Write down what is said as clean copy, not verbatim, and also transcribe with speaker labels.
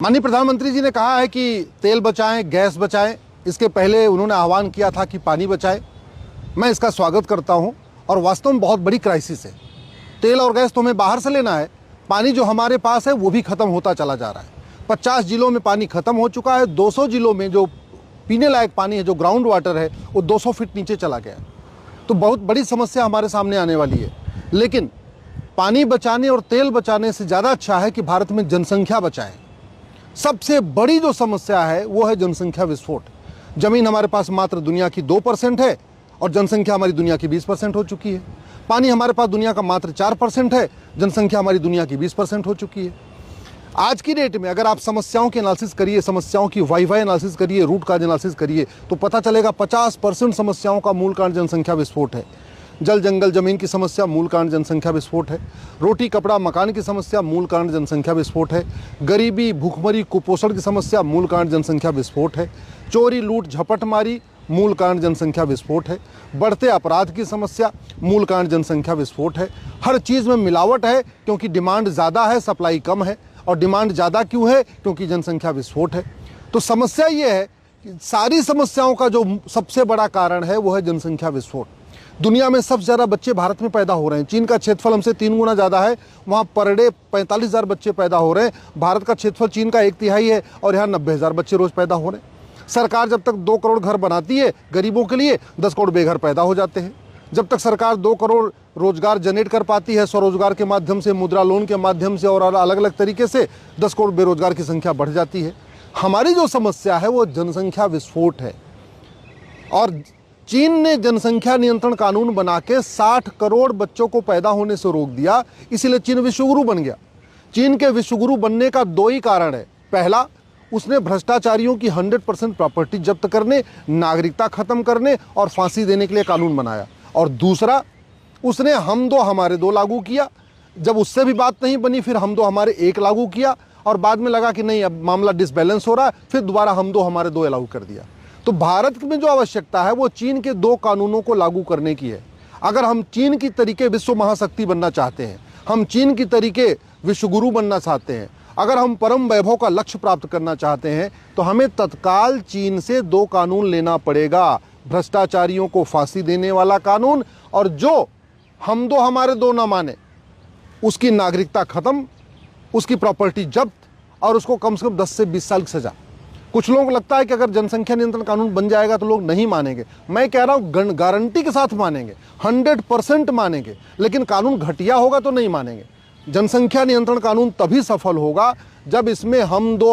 Speaker 1: माननीय प्रधानमंत्री जी ने कहा है कि तेल बचाएं, गैस बचाएं। इसके पहले उन्होंने आह्वान किया था कि पानी बचाएं। मैं इसका स्वागत करता हूं और वास्तव में बहुत बड़ी क्राइसिस है। तेल और गैस तो हमें बाहर से लेना है, पानी जो हमारे पास है वो भी ख़त्म होता चला जा रहा है। 50 जिलों में पानी ख़त्म हो चुका है। 200 जिलों में जो पीने लायक पानी है, जो ग्राउंड वाटर है, वो 200 फीट नीचे चला गया है। तो बहुत बड़ी समस्या हमारे सामने आने वाली है। लेकिन पानी बचाने और तेल बचाने से ज़्यादा अच्छा है कि भारत में जनसंख्या बचाएं। सबसे बड़ी जो समस्या है वो है जनसंख्या विस्फोट। जमीन हमारे पास मात्र दुनिया की 2% है और जनसंख्या हमारी दुनिया की 20% हो चुकी है। पानी हमारे पास दुनिया का मात्र 4% है, जनसंख्या हमारी दुनिया की 20% हो चुकी है। आज की डेट में अगर आप समस्याओं की एनालिसिस करिए, समस्याओं की वाई एनालिसिस करिए, रूट काज एनालिसिस करिए, तो पता चलेगा 50% समस्याओं का मूल कारण जनसंख्या विस्फोट है। जल जंगल जमीन की समस्या मूल कारण जनसंख्या विस्फोट है। रोटी कपड़ा मकान की समस्या मूल कारण जनसंख्या विस्फोट है। गरीबी भूखमरी कुपोषण की समस्या मूल कारण जनसंख्या विस्फोट है। चोरी लूट झपटमारी मूल कारण जनसंख्या विस्फोट है। बढ़ते अपराध की समस्या मूल कारण जनसंख्या विस्फोट है। हर चीज़ में मिलावट है क्योंकि डिमांड ज़्यादा है, सप्लाई कम है। और डिमांड ज़्यादा क्यों है? क्योंकि जनसंख्या विस्फोट है। तो समस्या ये है कि सारी समस्याओं का जो सबसे बड़ा कारण है वो है जनसंख्या विस्फोट। दुनिया में सबसे ज़्यादा बच्चे भारत में पैदा हो रहे हैं। चीन का क्षेत्रफल हमसे 3 गुना ज़्यादा है, वहाँ पर डे 45,000 बच्चे पैदा हो रहे हैं। भारत का क्षेत्रफल चीन का 1/3 है और यहाँ 90,000 बच्चे रोज़ पैदा हो रहे हैं। सरकार जब तक 2 करोड़ घर बनाती है गरीबों के लिए, 10 करोड़ बेघर पैदा हो जाते हैं। जब तक सरकार 2 करोड़ रोजगार जनरेट कर पाती है, स्वरोजगार के माध्यम से, मुद्रा लोन के माध्यम से और अलग अलग तरीके से, 10 करोड़ बेरोजगार की संख्या बढ़ जाती है। हमारी जो समस्या है वो जनसंख्या विस्फोट है। और चीन ने जनसंख्या नियंत्रण कानून बना के 60 करोड़ बच्चों को पैदा होने से रोक दिया, इसीलिए चीन विश्वगुरु बन गया। चीन के विश्वगुरु बनने का 2 ही कारण है। पहला, उसने भ्रष्टाचारियों की 100% प्रॉपर्टी जब्त करने, नागरिकता खत्म करने और फांसी देने के लिए कानून बनाया। और दूसरा, उसने हम दो हमारे दो लागू किया। जब उससे भी बात नहीं बनी, फिर हम दो हमारे एक लागू किया और बाद में लगा कि नहीं, अब मामला डिसबैलेंस हो रहा है, फिर दोबारा हम दो हमारे दो लागू कर दिया। तो भारत में जो आवश्यकता है वो चीन के 2 कानूनों को लागू करने की है। अगर हम चीन की तरीके विश्व महाशक्ति बनना चाहते हैं, हम चीन की तरीके विश्वगुरु बनना चाहते हैं, अगर हम परम वैभव का लक्ष्य प्राप्त करना चाहते हैं, तो हमें तत्काल चीन से 2 कानून लेना पड़ेगा। भ्रष्टाचारियों को फांसी देने वाला कानून, और जो हम दो हमारे दो ना माने उसकी नागरिकता खत्म, उसकी प्रॉपर्टी जब्त और उसको कम से कम 10 से 20 साल की सजा। कुछ लोगों को लगता है कि अगर जनसंख्या नियंत्रण कानून बन जाएगा तो लोग नहीं मानेंगे। मैं कह रहा हूं गारंटी के साथ मानेंगे, 100% मानेंगे, लेकिन कानून घटिया होगा तो नहीं मानेंगे। जनसंख्या नियंत्रण कानून तभी सफल होगा जब इसमें हम दो